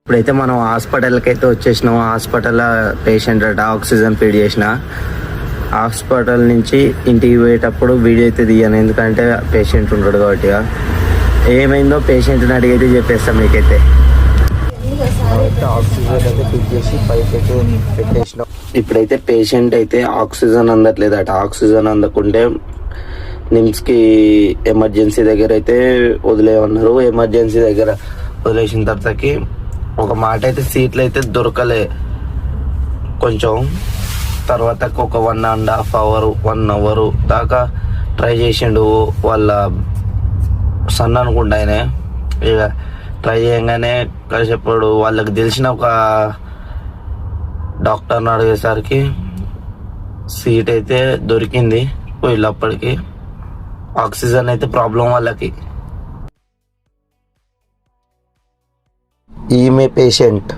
ఇప్పుడైతే మనం హాస్పిటల్కి అయితే వచ్చేసినాం. హాస్పిటల్లో పేషెంట్ అట ఆక్సిజన్ ఫీడ్ చేసిన. హాస్పిటల్ నుంచి ఇంటికి పోయేటప్పుడు వీడియో అయితే తీయను, ఎందుకంటే పేషెంట్ ఉంటాడు కాబట్టి. ఏమైందో పేషెంట్ని అడిగైతే చెప్పేస్తాం మీకైతే. ఆక్సిజన్ అయితే ఫిట్ చేసి పైకి అయితే పెట్టేసినాం. ఇప్పుడైతే పేషెంట్ అయితే ఆక్సిజన్ అందట్లేదట. ఆక్సిజన్ అందకుంటే నిమ్స్కి ఎమర్జెన్సీ దగ్గర అయితే వదిలేయమన్నారు. ఎమర్జెన్సీ దగ్గర వదిలేసిన తర్వాతకి ఒక మాట అయితే సీట్లు అయితే దొరకలే కొంచెం. తర్వాత ఒక 1.5 అవర్ 1 అవర్ దాకా ట్రై చేసిండు వాళ్ళ సన్ అనుకుంటా ఆయన. ఇక ట్రై చేయగానే కలిసేప్పుడు వాళ్ళకి తెలిసిన ఒక డాక్టర్ని అడిగేసరికి సీట్ అయితే దొరికింది. పోయినప్పటికీ ఆక్సిజన్ అయితే ప్రాబ్లం వాళ్ళకి. ఈమె పేషెంట్